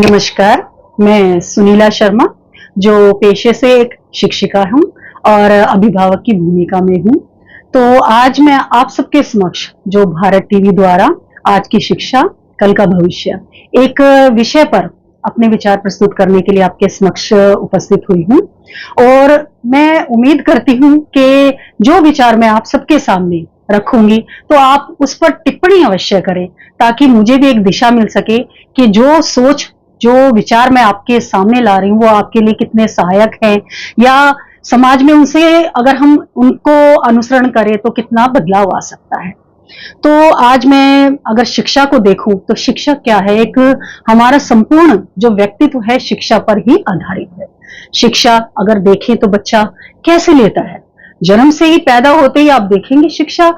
नमस्कार। मैं सुनीला शर्मा, जो पेशे से एक शिक्षिका हूँ और अभिभावक की भूमिका में हूँ। तो आज मैं आप सबके समक्ष जो भारत टीवी द्वारा आज की शिक्षा कल का भविष्य एक विषय पर अपने विचार प्रस्तुत करने के लिए आपके समक्ष उपस्थित हुई हूँ। और मैं उम्मीद करती हूँ कि जो विचार मैं आप सबके सामने रखूंगी तो आप उस पर टिप्पणी अवश्य करें, ताकि मुझे भी एक दिशा मिल सके कि जो सोच, जो विचार मैं आपके सामने ला रही हूँ वो आपके लिए कितने सहायक हैं, या समाज में उनसे अगर हम उनको अनुसरण करें तो कितना बदलाव आ सकता है। तो आज मैं अगर शिक्षा को देखूं तो शिक्षा क्या है, एक हमारा संपूर्ण जो व्यक्तित्व है शिक्षा पर ही आधारित है। शिक्षा अगर देखें तो बच्चा कैसे लेता है, जन्म से ही पैदा होते ही आप देखेंगे शिक्षा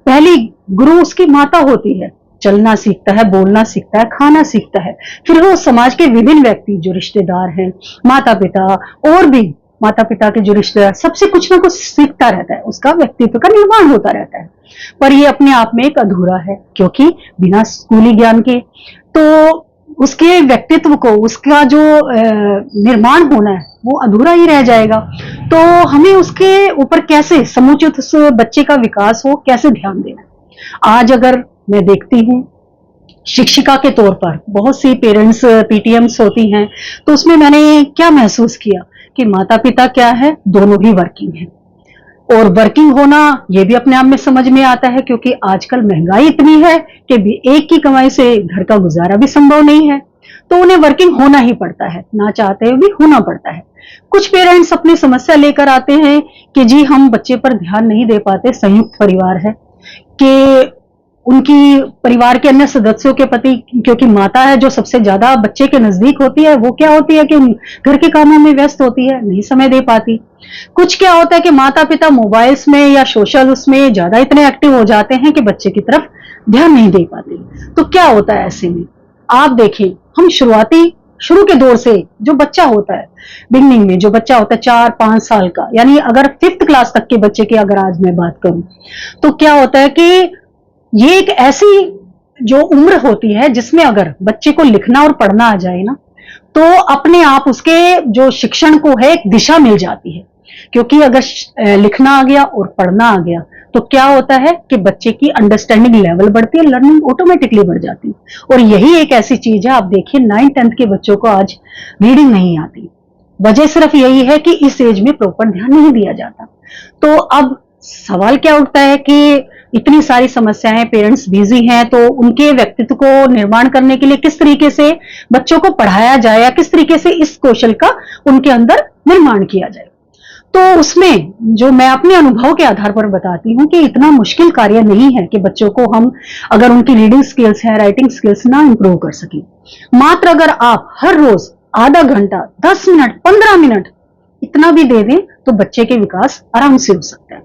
पहली गुरु उसकी माता होती है। चलना सीखता है, बोलना सीखता है, खाना सीखता है, फिर वो समाज के विभिन्न व्यक्ति जो रिश्तेदार हैं, माता पिता और भी माता पिता के जो रिश्तेदार, सबसे कुछ ना कुछ सीखता रहता है, उसका व्यक्तित्व का निर्माण होता रहता है। पर ये अपने आप में एक अधूरा है, क्योंकि बिना स्कूली ज्ञान के तो उसके व्यक्तित्व को, उसका जो निर्माण होना है वो अधूरा ही रह जाएगा। तो हमें उसके ऊपर कैसे समुचित उस बच्चे का विकास हो, कैसे ध्यान देना है। आज अगर मैं देखती हूँ शिक्षिका के तौर पर बहुत सी पेरेंट्स पीटीएम्स होती हैं, तो उसमें मैंने क्या महसूस किया कि माता पिता क्या है, दोनों भी वर्किंग हैं। और वर्किंग होना ये भी अपने आप में समझ में आता है, क्योंकि आजकल महंगाई इतनी है कि एक की कमाई से घर का गुजारा भी संभव नहीं है। तो उन्हें वर्किंग होना ही पड़ता है, ना चाहते हुए भी होना पड़ता है। कुछ पेरेंट्स अपनी समस्या लेकर आते हैं कि जी हम बच्चे पर ध्यान नहीं दे पाते, संयुक्त परिवार है, कि उनकी परिवार के अन्य सदस्यों के प्रति, क्योंकि माता है जो सबसे ज्यादा बच्चे के नजदीक होती है, वो क्या होती है कि घर के कामों में व्यस्त होती है, नहीं समय दे पाती। कुछ क्या होता है कि माता पिता मोबाइल्स में या सोशल उसमें ज्यादा इतने एक्टिव हो जाते हैं कि बच्चे की तरफ ध्यान नहीं दे पाते। तो क्या होता है ऐसे में, आप देखें, हम शुरू के दौर से जो बच्चा होता है, बिगनिंग में जो बच्चा होता है 4-5 साल का, यानी अगर 5th क्लास तक के बच्चे की अगर आज मैं बात करूं, तो क्या होता है कि ये एक ऐसी जो उम्र होती है जिसमें अगर बच्चे को लिखना और पढ़ना आ जाए ना, तो अपने आप उसके जो शिक्षण को है एक दिशा मिल जाती है। क्योंकि अगर लिखना आ गया और पढ़ना आ गया तो क्या होता है कि बच्चे की अंडरस्टैंडिंग लेवल बढ़ती है, लर्निंग ऑटोमेटिकली बढ़ जाती है। और यही एक ऐसी चीज है, आप देखिए 9th-10th के बच्चों को आज रीडिंग नहीं आती। वजह सिर्फ यही है कि इस एज में प्रॉपर ध्यान नहीं दिया जाता। तो अब सवाल क्या उठता है कि इतनी सारी समस्याएं, पेरेंट्स बिजी हैं, तो उनके व्यक्तित्व को निर्माण करने के लिए किस तरीके से बच्चों को पढ़ाया जाए, या किस तरीके से इस कौशल का उनके अंदर निर्माण किया जाए। तो उसमें जो मैं अपने अनुभव के आधार पर बताती हूँ कि इतना मुश्किल कार्य नहीं है कि बच्चों को हम अगर उनकी रीडिंग स्किल्स है, राइटिंग स्किल्स ना इंप्रूव कर सके। मात्र अगर आप हर रोज आधा घंटा, 10 मिनट, 15 मिनट इतना भी दे दें तो बच्चे के विकास आराम से हो सकता है।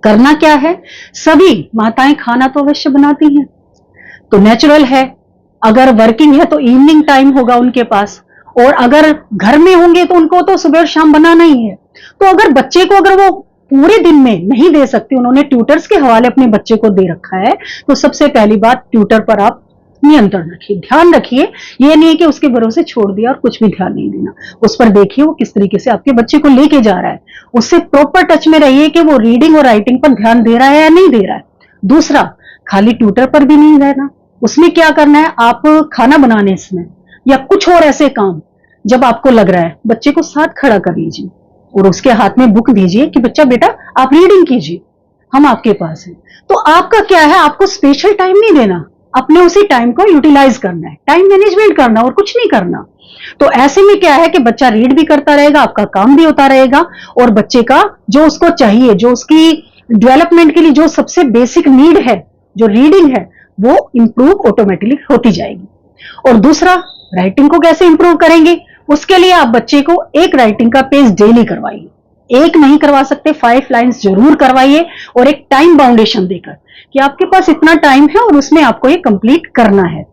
करना क्या है, सभी माताएं खाना तो अवश्य बनाती हैं, तो नेचुरल है। अगर वर्किंग है तो इवनिंग टाइम होगा उनके पास, और अगर घर में होंगे तो उनको तो सुबह और शाम बनाना ही है। तो अगर बच्चे को अगर वो पूरे दिन में नहीं दे सकती, उन्होंने ट्यूटर्स के हवाले अपने बच्चे को दे रखा है, तो सबसे पहली बात ट्यूटर पर आप नियंत्रण रखिए, ध्यान रखिए। ये नहीं है कि उसके भरोसे छोड़ दिया और कुछ भी ध्यान नहीं देना। उस पर देखिए वो किस तरीके से आपके बच्चे को लेके जा रहा है, उससे प्रॉपर टच में रहिए कि वो रीडिंग और राइटिंग पर ध्यान दे रहा है या नहीं दे रहा है। दूसरा, खाली ट्यूटर पर भी नहीं रहना, उसमें क्या करना है, आप खाना बनाने समय या कुछ और ऐसे काम जब आपको लग रहा है, बच्चे को साथ खड़ा कर लीजिए और उसके हाथ में बुक दीजिए कि बच्चा बेटा आप रीडिंग कीजिए, हम आपके पास हैं। तो आपका क्या है, आपको स्पेशल टाइम नहीं देना, अपने उसी टाइम को यूटिलाइज करना है, टाइम मैनेजमेंट करना और कुछ नहीं करना। तो ऐसे में क्या है कि बच्चा रीड भी करता रहेगा, आपका काम भी होता रहेगा, और बच्चे का जो उसको चाहिए, जो उसकी डेवलपमेंट के लिए जो सबसे बेसिक नीड है, जो रीडिंग है, वो इंप्रूव ऑटोमेटिकली होती जाएगी। और दूसरा, राइटिंग को कैसे इंप्रूव करेंगे, उसके लिए आप बच्चे को एक राइटिंग का पेज डेली करवाइए। एक नहीं करवा सकते, 5 लाइन्स जरूर करवाइए, और एक टाइम बाउंडेशन देकर कि आपके पास इतना टाइम है और उसमें आपको ये कंप्लीट करना है।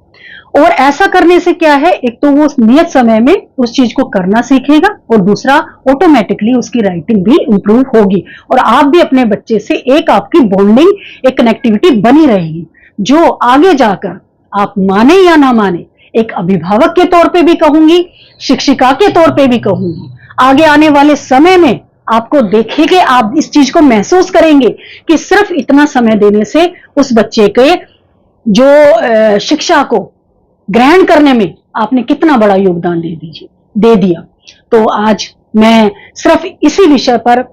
और ऐसा करने से क्या है, एक तो वो नियत समय में उस चीज को करना सीखेगा, और दूसरा ऑटोमेटिकली उसकी राइटिंग भी इंप्रूव होगी, और आप भी अपने बच्चे से एक आपकी बॉन्डिंग, एक कनेक्टिविटी बनी रहेगी, जो आगे जाकर आप माने या ना माने एक अभिभावक के तौर पे भी कहूंगी, शिक्षिका के तौर पे भी कहूंगी। आगे आने वाले समय में आपको देखेंगे, आप इस चीज को महसूस करेंगे कि सिर्फ इतना समय देने से उस बच्चे के जो शिक्षा को ग्रहण करने में आपने कितना बड़ा योगदान दे दिया। तो आज मैं सिर्फ इसी विषय पर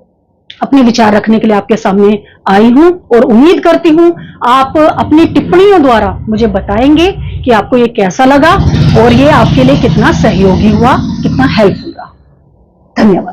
अपने विचार रखने के लिए आपके सामने आई हूं और उम्मीद करती हूं आप अपनी टिप्पणियों द्वारा मुझे बताएंगे कि आपको ये कैसा लगा और ये आपके लिए कितना सहयोगी हुआ, कितना हेल्पफुल रहा। धन्यवाद।